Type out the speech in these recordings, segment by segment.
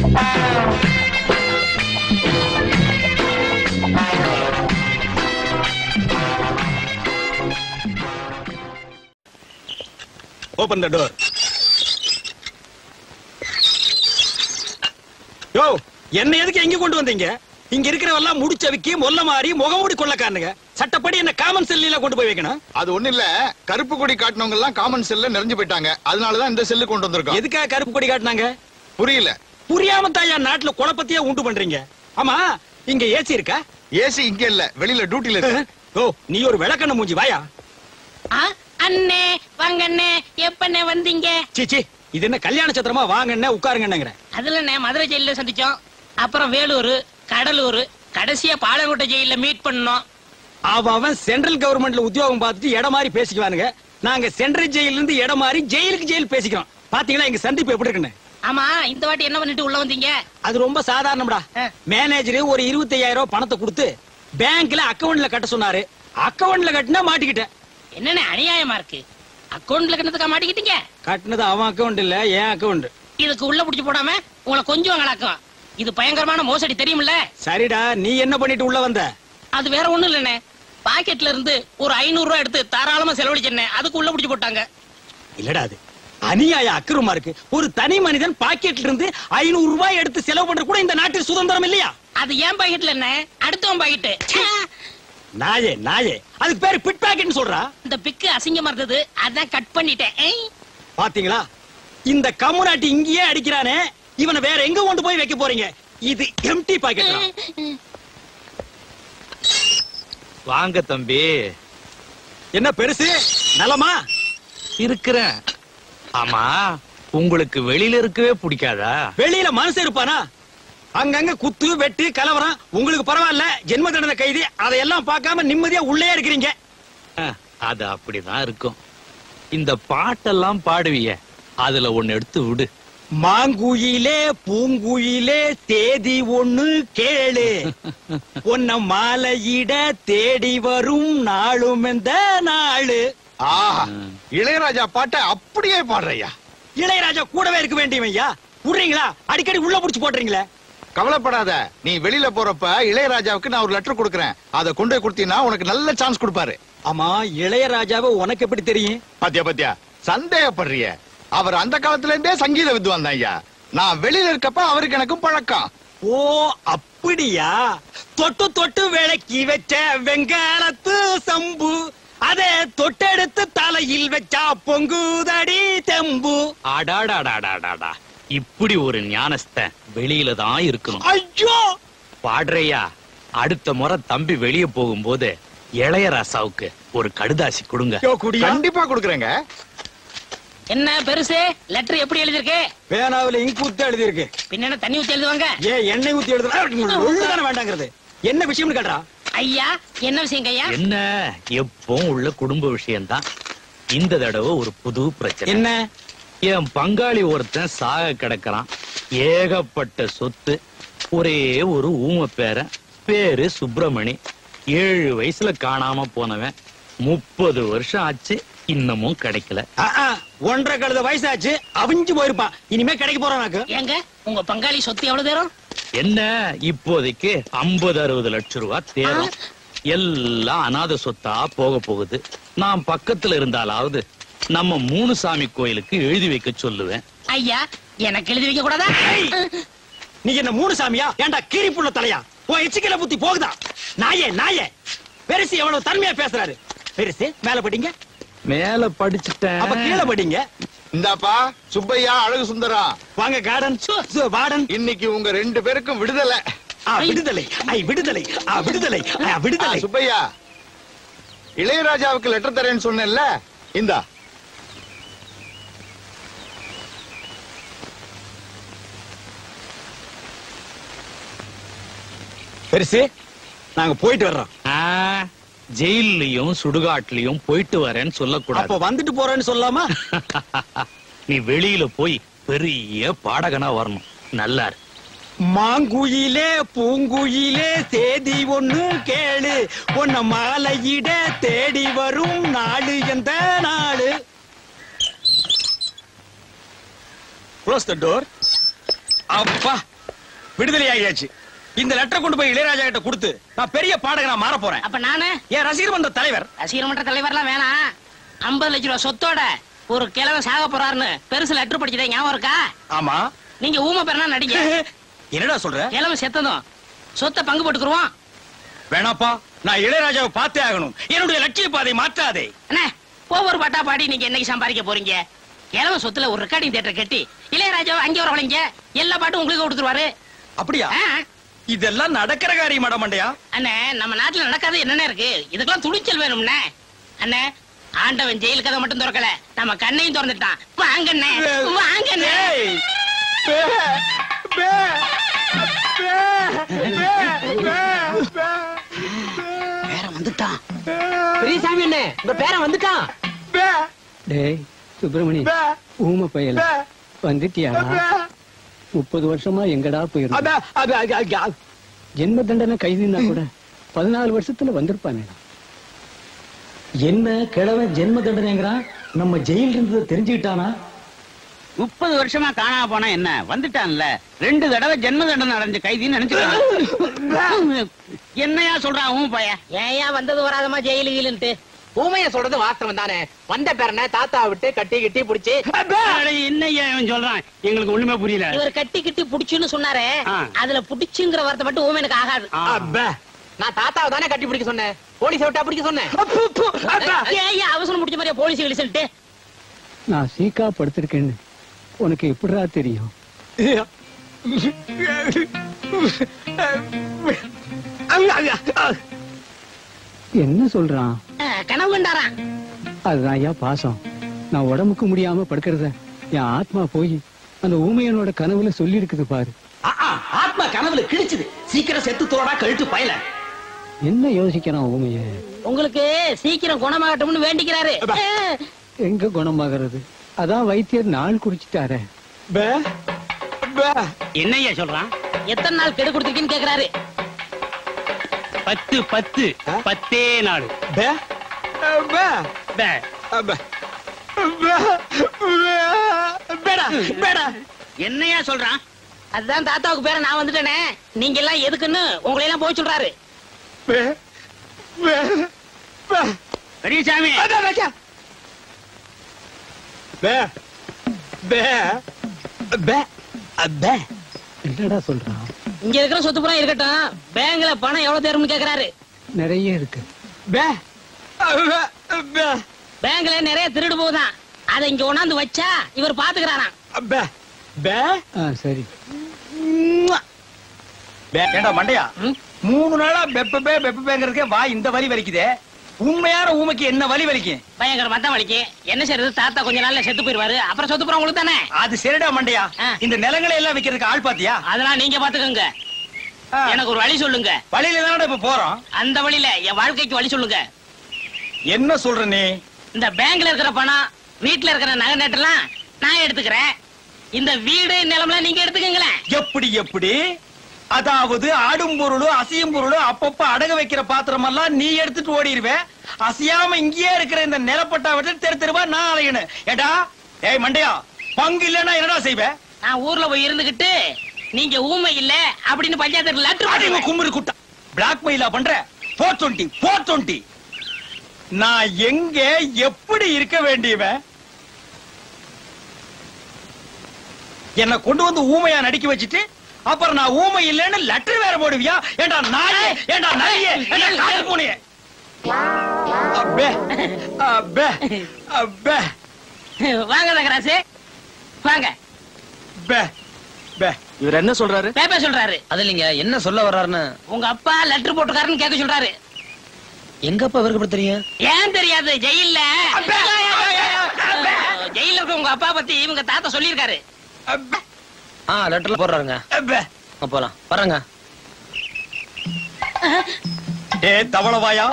Open the door. யோ, என்ன எதுக்கு எங்க கொண்டு வந்தீங்க? இங்க இருக்கிறவெல்லாம் முடிச்சவிக்கி மொல்ல மாறி முகமூடி கொள்ளக்காரனுங்க. சட்டப்படி என்ன காமன் செல்லில கொண்டு போய் வைக்கணும். அது ஒண்ணு இல்ல, கருப்பு கொடி காட்டினவங்க எல்லாம் காமன் செல்ல நிறைஞ்சு போயிட்டாங்க. அதனாலதான் இந்த செல்லு கொண்டு வந்திருக்கோம். எதுக்காக கருப்பு கொடி காட்டினாங்க? புரியல. புரியாம தாயா நாட்டுல குழப்பத்தையே உண்டு பண்றீங்க. ஆமா, இங்க ஏசி இருக்கா? ஏசி இங்க இல்ல, வெளியில டியூட்டில இருக்கு. ஓ, நீ ஒரு விளக்கண்ண மூஞ்சி வாயா. அண்ணே வாங்க அண்ணே, எப்பண்ணே வந்தீங்க? சீச்சி, இது என்ன கல்யாண சத்திரமா? வாங்கண்ணே உட்காருங்கன்னுங்கிற. அதுல மதுரை ஜெயில சந்திச்சோம், அப்புறம் வேலூர், கடலூர், கடைசியா பாலங்கோட்டை ஜெயில மீட் பண்ணோம். அவன் சென்ட்ரல் கவர்மெண்ட்ல உத்தியோகம் பார்த்துட்டு இடம் மாதிரி பேசிக்குவானுங்க. நாங்க சென்ட்ரல் ஜெயில இருந்து இடம் மாதிரி ஜெயிலுக்கு ஜெயில் பேசிக்கிறோம். பாத்தீங்களா எங்க சந்திப்பு எப்படி இருக்குன்னு? ஆமா, இந்த வாட்டி என்ன பண்ணிட்டு உள்ள வந்தீங்க? அது ரொம்ப சாதாரணம்டா. மேனேஜர் ஒரு 25,000 ரூபாய் பணத்தை கொடுத்து பேங்க்ல அக்கவுண்ட்ல கட்ட சொன்னாரு. அக்கவுண்ட்ல கட்டினா மாட்டிக்கிட்டேன். என்னன்னு அநியாயமா இருக்கு. அக்கவுண்ட்ல கட்டதுக்கா மாட்டிக்கிட்டீங்க? கட்டினது அவன் அக்கவுண்ட் இல்ல, என் அக்கவுண்ட். இதுக்கு உள்ள புடிச்சு போடாம உங்களை கொஞ்சம் கலாக்கும். இது பயங்கரமான மோசடி, தெரியுமில்ல? சரிடா, நீ என்ன பண்ணிட்டு உள்ள வந்த? அது வேற ஒண்ணும் இல்லண்ணே, பாக்கெட்ல இருந்து ஒரு 500 ரூபாய் எடுத்து தாராளமா செலவழிச்சேன். அதுக்கு உள்ள புடிச்சு போட்டாங்க. இல்லடா, அது அநியாய அக்கிரமா இருக்கு. ஒரு தனி மனிதன் பாக்கெட்ல இருந்து 500 ரூபாய் எடுத்து செலவு பண்ற கூட இந்த நாட்டில் சுதந்திரம் இல்லையா? அது ஏன் பாக்கெட்ல என்ன, அடுத்தவன் பாக்கெட். நாயே நாயே, அதுக்கு பேரு பிட் பாக்கெட்னு சொல்றா. இந்த பிக்கு அசிங்கமா இருந்தது, அதான் கட் பண்ணிட்டேன். பாத்தீங்களா, இந்த கம்முனாட்டி இங்கேயே அடிக்கிறானே, இவனை வேற எங்க கொண்டு போய் வைக்க போறீங்க? இது எம்டி பாக்கெட். வாங்க தம்பி. என்ன பெருசு, நலமா இருக்கிறேன். ஆமா, உங்களுக்கு வெளியில இருக்கவே பிடிக்காதா? வெளியில மனுஷன் இருப்பானா? அங்கங்க குத்து வெட்டு கலவரம். உங்களுக்கு பரவாயில்ல, ஜென்ம தண்டனை கைதி. அதையெல்லாம் பார்க்காம நிம்மதியா உள்ளே இருக்கிறீங்க. அது அப்படிதான் இருக்கும். இந்த பாட்டெல்லாம் பாடுவிய, அதுல ஒன்னு எடுத்து விடு. மாங்குயிலே பூங்குயிலே தேதி ஒண்ணு கேளு, உன்ன மாலையிட தேடி வரும் நாளும் இந்த நாளு. ஆஹா, இளையராஜா பாட்டை அப்படியே பாடுறையா. இளையராஜா கூடவே இருக்க வேண்டியவன் ஐயா. விடுறீங்களா? அடிக்கடி உள்ள புடிச்சு போடுறீங்களே. கவலைப்படாத, நீ வெளியில போறப்ப இளையராஜாவுக்கு நான் ஒரு லெட்டர் கொடுக்கறேன். அதை கொண்டு போய் கொடுத்தீங்கன்னா உனக்கு நல்ல சான்ஸ் கொடுப்பாரு. ஆமா, இளையராஜாவை உனக்கு எப்படி தெரியும்? பாத்தியா பாத்தியா, சந்தேகப்படுறிய. அவர் அந்த காலத்துல இருந்தே சங்கீத வித்வான் தான் ஐயா. நான் வெளியில இருக்கப்ப அவருக்கு எனக்கும் பழக்கம். ஓ அப்படியா? தொட்டு தொட்டு விளக்கி வச்ச வெங்காலத்து சம்பு, அதே தொட்டெடுத்து தலையில் வச்சா பொங்குதடி தெம்பு. அடாடாடாடாடாடா, இப்படி ஒரு ஞானஸ்த வெளியில தான் இருக்கணும். ஐயோ பாடுறையா, அடுத்த முறை தம்பி வெளியே போகும்போது இளையராசாவுக்கு ஒரு கடுதாசி கொடுங்க. கண்டிப்பா கொடுக்குறேங்க. என்ன பெருசு, லெட்டர் எப்படி எழுதிருக்கு? பேனாவில இங்க் ஊத்தி எழுதி இருக்கு. பின்ன தண்ணி ஊத்தி எழுதுவாங்க? எண்ணெய் ஊத்தி எழுதுனா ஒண்ணுதானே வேண்டாங்கிறது. என்ன விஷயம்னு கேட்டா? ஐயா, என்ன விஷயம் ஐயா? என்ன, எப்பவும் உள்ள குடும்ப விஷயம்தான். இந்த தடவை ஒரு புது பிரச்சனை. என்ன? என் பங்காளி ஒருத்தன் சாக கிடக்கிறான். ஏகப்பட்ட சொத்து, ஒரே ஒரு ஊம பேரன், பேரு சுப்பிரமணி. 7 வயசுல காணாம போனவன். 30 வருஷம் ஆச்சு, இன்னமும் கிடைக்கல. 1.5 கழுத வயசாச்சு, அவிஞ்சு போயிருப்பான். இனிமே கிடைக்க போறான். ஏங்க, உங்க பங்காளி சொத்து எவ்வளவு தேரும்? என்ன, இப்போதைக்கு 50-60 லட்சம் ரூபாய் தேரும். எல்லாம் அநாத சொத்தா போக போகுது. நான் பக்கத்துல இருந்தாலாவது நம்ம 3 சாமி கோயிலுக்கு எழுதி வைக்க சொல்லுவேன். ஐயா, எனக்கு எழுதி வைக்க கூடாதா? நீ என்ன 3 சாமியா? ஏண்டா கீரி புள்ள தலையா? உன் எச்சிக்கல புத்தி போகுதா? நாயே நாயே, பெருசு எவ்வளவு தன்மையா பேசுறாரு. பெருசு மேல படிங்க. மேல படிச்சுட்டேன். அப்ப கீழே படிங்க. இந்தாப்பா சுப்பையா, அழகு சுந்தரம். வாங்க கார்டன் வார்டன். இன்னைக்கு உங்க 2 பேருக்கும் விடுதலை. விடுதலை, விடுதலை, விடுதலை, விடுதலை. சுப்பையா, இளையராஜாவுக்கு லெட்டர் தரேன்னு சொன்னேன்ல, இந்தா. பெருசு, நாங்க போயிட்டு வர்றோம். ஜெயிலையும் சுடுகாட்லயும் போயிட்டு வரேன்னு சொல்லக்கூடாது. அப்ப வந்துட்டு போறேன்னு சொல்லாமா? நீ வெளியில போய் பெரிய பாடகனா வரணும். நல்லா இருக்கு. மாங்குயிலே பூங்குயிலே தேதி ஒண்ணு கேளு, உன்ன மாலையிட தேடி வரும் நாடு எந்த நாடு. Close the door. அப்பா, விடுதலை ஆகியாச்சு. இந்த லெட்டர் கொண்டு போய் இளையராஜா கிட்ட கொடுத்து நான் பெரிய பாடகனா மாற போறேன். அப்ப நானு என் ரசிகர் மன்ற தலைவர். ரசிகர் மன்ற தலைவர்லாம் வேணாம். 50 லட்சம் ரூபாய் சொத்தோட ஒரு கிழவன் சாக போறாருன்னு பெருசு லெட்டர் படிச்சதே ஞாபகம் இருக்கா? ஆமா. நீங்க ஊமை பேரனா நடிங்க. என்னடா சொல்ற? கிழவன் செத்ததும் சொத்தை பங்கு போட்டுக்குருவோம். வேணாப்பா, நான் இளையராஜாவை பார்த்தே ஆகணும். என்னுடைய லட்சிய பாதை மாற்றாதே. அண்ணே, ஒவ்வொரு பாட்டா பாடி நீங்க என்னைக்கு சம்பாதிக்க போறீங்க? கிழவன் சொத்துல ஒரு ரெக்கார்டிங் தியேட்டர் கட்டி இளையராஜாவை அங்கே வரவழைங்க. எல்லா பாட்டும் உங்களுக்கு கொடுத்துருவாரு. அப்படியா? இதெல்லாம் நடக்கிற காரியம் மண்டையா? அண்ணே, நம்ம நாட்டுல நடக்காது என்னென்ன இருக்கு? இதுக்கெல்லாம் துணிச்சல் வேணும்னே. அண்ணே, ஆண்டவன் ஜெயில் கதை மட்டும் திறக்கல, நம்ம கண்ணையும் திறந்துட்டான். வாங்கண்ணே, வாங்கண்ணே. பேர வந்துட்டான். பெரியசாமி அண்ணே, உங்க பேர வந்துட்டான். டேய் சுப்பிரமணி, ஊமை பயல வந்துட்டியா? 30 வருஷமா எங்கடா போயிருந்த? ஜென்ம தண்டனை கைதுனா கூட 14 வருஷத்துல வந்திருப்பானே. என்ன கிழவன் ஜென்ம தண்டனைங்கிறான்? நம்ம ஜெயில இருந்ததை தெரிஞ்சுக்கிட்டானா? 30 வருஷமா காணாம போனா என்ன, வந்துட்டான்ல. 2 தடவை ஜென்ம தண்டனை அடைஞ்ச கைதின்னு நினைச்சுக்கிறான். என்னையா சொல்றான் ஊமை பைய? ஏயா வந்தது வராதமா ஜெயிலுகிலுன்ட்டு? ஊமைய சொல்றது வாஸ்தவம் தானே. வந்த பேரனை தாத்தா விட்டு கட்டி கிட்டி புடிச்சு. என்னையா இவன் சொல்றான்? எங்களுக்கு ஒண்ணுமே புரியல. இவர் கட்டி கிட்டி புடிச்சுன்னு சொன்னாரே, அதுல புடிச்சுங்கிற வார்த்தை மட்டும் ஊமைனுக்கு ஆகாது. நான் தாத்தாவை தானே கட்டி பிடிக்க சொன்னேன். போலீஸ் விட்டா பிடிக்க சொன்னேன். ஏயா அவசரம் முடிச்ச மாதிரியா போலீஸ் கிழிச்சுட்டு? நான் சீக்கா படுத்திருக்கேன்னு உனக்கு எப்படிடா தெரியும்? என்ன சொல்றான்? கனவு கண்டாராம். அதுதான் ஐயா பாசம். நான் உடம்புக்கு முடியாம படுக்கிறத என் ஆத்மா போய் அந்த ஊமையனோட கனவுல சொல்லி இருக்குது பாரு. ஆத்மா கனவுல கிழிச்சுது. சீக்கிரம் செத்து தோடா கழுத்து பயல. என்ன யோசிக்கிறான் ஊமைய? உங்களுக்கு சீக்கிரம் குணமாகட்டும்னு வேண்டிக்கிறாரு. எங்க குணமாகிறது? அதான் வைத்தியர் நாள் குடிச்சிட்டாரே. என்னையா சொல்றான்? எத்தனை நாள் கெடு கொடுத்துருக்கீன்னு கேக்குறாரு. 10 10 10 நாள். என்னையா சொல்றான்? அதுதான் தாத்தாவுக்கு பேர நான் வந்துட்டேனே. நீங்க எல்லாம் எதுக்குன்னு உங்களை எல்லாம் போய் சொல்றாரு. பெரியசாமி, என்னடா சொல்றான்? இங்க இருக்கிற சொத்து பணம் இருக்கட்டும், பேங்க்ல பணம் எவ்வளவு தேரும்னு கேக்குறாரு. நிறைய இருக்கு. பேங்க்ல நிறைய திருடு போகுதான். அதை இங்க கொண்டாந்து வச்சா இவர் பாத்துக்கிறாராம். சரி. ஏண்டா மண்டையா, 3 நாளா பெப்பேங்கிறதுக்கே வா இந்த வலி வலிக்குதே. உண்மையான ஊமைக்கு என்ன வலி வலிக்கும்? பயங்கரமா தான் வலிக்கு. என்ன செய்யறது? தாத்தா கொஞ்ச நாள்ல செத்து போயிருவாரு. அப்புறம் சொத்து போற உங்களுக்கு தானே. அது சரிடா மண்டையா. இந்த நிலங்களை எல்லாம் விக்கிறதுக்கு ஆள் பாத்தியா? அதெல்லாம் நீங்க பாத்துக்கோங்க. எனக்கு ஒரு வழி சொல்லுங்க. வழியில தானே இப்ப போறோம். அந்த வழியில என் வாழ்க்கைக்கு வழி சொல்லுங்க. என்ன சொல்ற நீ? இந்த பேங்க்ல இருக்கிற பணம், வீட்டுல இருக்கிற நகை நட்டெல்லாம் நான் எடுத்துக்கிறேன். இந்த வீடு நிலம்லாம் நீங்க எடுத்துக்கங்களேன். எப்படி எப்படி? அதாவது ஆடும் பொருளும் அசையும் பொருளும் அப்பப்ப அடக வைக்கிற பாத்திரம் எல்லாம் நீ எடுத்துட்டு ஓடிடுவே. அசையாம இங்கேயே இருக்கிற இந்த நிலப்பட்டா விட்டு தெரு தெருவா நான் அலையணும். ஏடா ஏய் மண்டையா, பங்கு இல்லன்னா என்னடா செய்வே? நான் ஊர்ல போய் இருந்துகிட்டு நீங்க ஊமை இல்ல அப்படின்னு பஞ்சாயத்து லெட்டர் கும்புறு குட்டா பிளாக்மெயிலா பண்ற? 420 நான் எங்க எப்படி இருக்க வேண்டியவன்? என்ன கொண்டு வந்து ஊமையா நடிக்க வச்சுட்டு அப்புறம் நான் ஊமை இல்லைன்னு லெட்டர் வேற போடுவியா? ஏண்டா நாயே, ஏண்டா நாயே, ஏண்டா காட்டு பூனையே. வாங்க தகராசு வாங்க. இவர் என்ன சொல்றாரு? பேப்பர் சொல்றாரு. அது இல்லைங்க, என்ன சொல்ல வர்றாருன்னு. உங்க அப்பா லெட்டர் போட்டுக்காருன்னு கேட்க சொல்றாரு. எங்க அப்பா இவருக்கு தெரியும்? ஏன் தெரியாது? ஜெயில்ல ஜெயில இருக்க உங்க அப்பா பத்தி இவங்க தாத்தா சொல்லியிருக்காரு. லெட்டர்ல போடுறாருங்க. போலாம் வர்றங்க. ஏ தவளவாயா,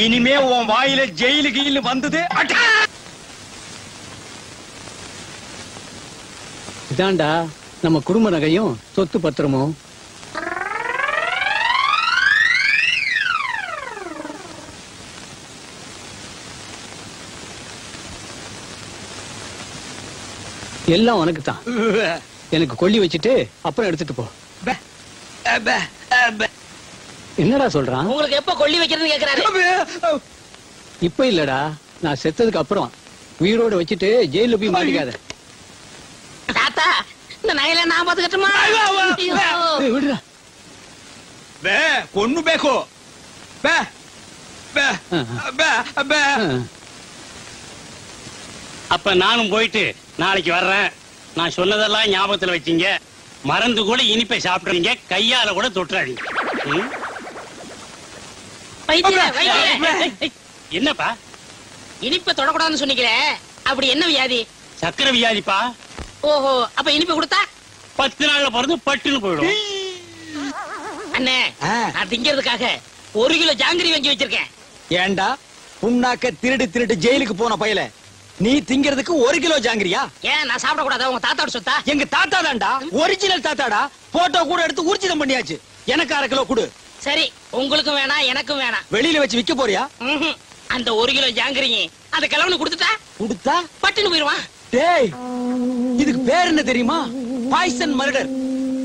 இனிமே உன் வாயில ஜெயிலு கீழ் வந்தது. இதாண்டா நம்ம குடும்ப நகையும் சொத்து பத்திரமும். எல்லாம் உனக்கு தான். எனக்கு கொல்லி வச்சுட்டு அப்புறம் எடுத்துட்டு போ. என்னடா சொல்றான்? உங்களுக்கு எப்ப கொல்லி வைக்கிறதுன்னு கேக்குறாரு. இப்ப இல்லடா, நான் செத்ததுக்கு அப்புறம். உயிரோட வச்சுட்டு ஜெயில போய் மாட்டிக்காத. தாத்தா, இந்த நகையில நான் பாத்துக்கட்டுமா? விடுறா. பொண்ணு பேக்கோ அப்ப நானும் போயிட்டு நாளைக்கு வர்றேன். நான் சொன்னதெல்லாம் ஞாபகத்துல வச்சீங்க. மறந்து கூட இனிப்பை சாப்பிடுறீங்க, கையால கூட தொட்டுறாதீங்க. என்னப்பா இனிப்பை தொடக்கூடாதுன்னு சொன்னீங்களே, அப்படி என்ன வியாதி? சக்கரை வியாதிப்பா. ஓஹோ, அப்ப இனிப்பு கொடுத்தா 10 நாள்ல பிறந்து பட்டுன்னு போயிடும். அண்ணே, நான் திங்கிறதுக்காக 1 கிலோ ஜாங்கிரி வாங்கி வச்சிருக்கேன். ஏண்டா புண்ணாக்க திருடு திருடு ஜெயிலுக்கு போன பயல, நீ திங்கிறதுக்கு 1 கிலோ ஜாங்கிரியா? ஏன் நான் சாப்பிட கூடாதா? உங்க தாத்தாவோட சொத்தா? எங்க தாத்தா தான்டா, ஒரிஜினல் தாத்தாடா. போட்டோ கூட எடுத்து ஊர்ஜிதம் பண்ணியாச்சு. எனக்கு 1/2 கிலோ கொடு. சரி, உங்களுக்கும் வேணாம் எனக்கும் வேணாம். வெளியில வச்சு விக்க போறியா? அந்த 1 கிலோ ஜாங்கிரிங்க அந்த கிழவனு கொடுத்துட்டா கொடுத்தா பட்டுன்னு போயிருவான். டேய், இதுக்கு பேர் என்ன தெரியுமா? Poison murder.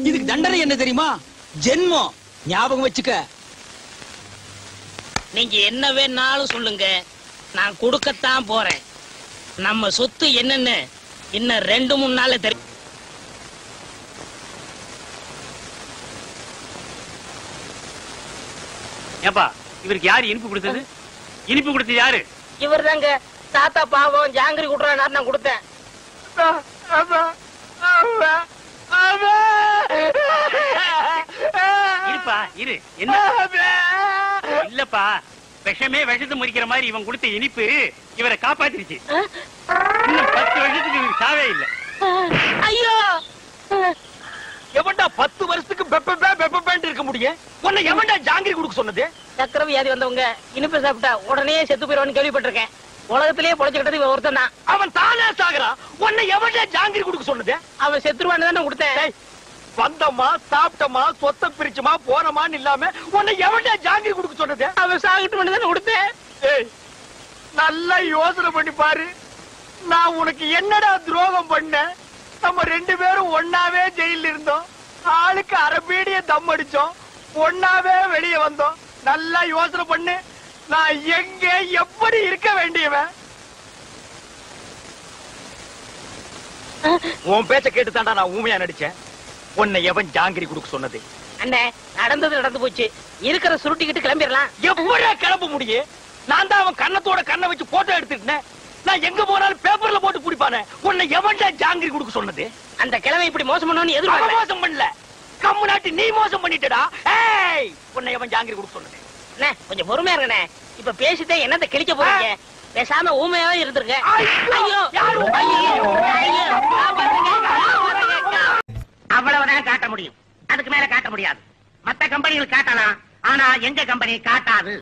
இதுக்கு தண்டனை என்ன தெரியுமா? ஜென்மம். ஞாபகம் வச்சுக்க. நீங்க என்ன வேணாலும் சொல்லுங்க, நான் கொடுக்கத்தான் போறேன். நம்ம சொத்து என்னன்னு இன்னும் 2-3 நாள்ல தெரியும். ஏப்பா, இவருக்கு யாரு இனிப்பு கொடுத்தது? இனிப்பு கொடுத்தது யாரு? இவர் தாங்க. தாத்தா பாவம் ஜாங்கிரி குடுறாரு, நான் கொடுத்தேன். இருப்பா இரு. என்ன இல்லப்பா, விஷமே விஷத்தை முறிக்கிற மாதிரி இவன் கொடுத்த இனிப்பு இவரை காப்பாத்திருச்சு. இன்னும் 10 வருஷத்துக்கு இவருக்கு சாவே இல்ல. ஐயோ, எவன்டா 10 வருஷத்துக்கு பெப்ப இருக்க முடியும்? உன்னை எவன்டா ஜாங்கிரி கொடுக்க சொன்னது? சக்கரை வியாதி வந்தவங்க இனிப்பு சாப்பிட்டா உடனே செத்து போயிடுவான்னு கேள்விப்பட்டிருக்கேன். உலகத்திலேயே பொழைச்சுக்கிட்டது இவன் ஒருத்தன் தான். அவன் தானே சாகுறான். உன்னை எவன்டா ஜாங்கிரி கொடுக்க சொன்னது? அவன் செத்துருவான்னு தானே கொடுத்தேன். வந்தமா சாப்பிட்டமா சொத்த பிரிச்சுமா போனமான்னு இல்லாம உன்னை எவன்டா ஜாங்கிரி கொடுக்க சொன்னது? அவன் சாகட்டு தானே கொடுத்தேன். நல்லா யோசனை பண்ணி பாரு. நான் உனக்கு என்னடா துரோகம் பண்ண? நம்ம 2 பேரும் ஒன்னாவே ஜெயில இருந்தோம். ஆளுக்கு அரபீடிய தம் அடிச்சோம். ஒன்னாவே வெளியே வந்தோம். நல்லா யோசனை பண்ணு. நான் எங்க எப்படி இருக்க வேண்டியவன்? உன் பேச்ச கேட்டு தாண்டா நான் ஊமையா நடிச்சேன். உன்னை எவன் ஜாங்கிரி கொடுக்க சொன்னது? அண்ணே, நடந்தது நடந்து போச்சு. இருக்கிற சுருட்டிக்கிட்டு கிளம்பிடலாம். எப்படியா கிளம்ப முடியும்? நான் தான் அவன் கண்ணத்தோட கண்ணை வச்சு போட்டோ எடுத்துட்டேன். நான் எங்க போனாலும் பேப்பர்ல போட்டு குடிப்பானே. உன்னை எவன்டா ஜாங்கிரி கொடுக்க சொன்னது? அந்த கிழமை இப்படி மோசம் பண்ணுவோன்னு எதிர்பார்க்கல. மோசம் பண்ணல, கம்மு நாட்டி நீ மோசம் பண்ணிட்டடா. ஏய், உன்னை எவன் ஜாங்கிரி கொடுக்க சொன்னது? அண்ணே, கொஞ்சம் பொறுமையா இருங்கண்ணே. இப்ப பேசிட்டே என்னத்தை கிழிக்க போறீங்க? பேசாம ஊமையாவே இருந்திருக்க. ஐயோ, அவ்வளவுதான் காட்ட முடியும். அதுக்கு மேல காட்ட முடியாது. மத்த கம்பெனிகள் காட்டலாம், ஆனா எங்க கம்பெனி காட்டாது.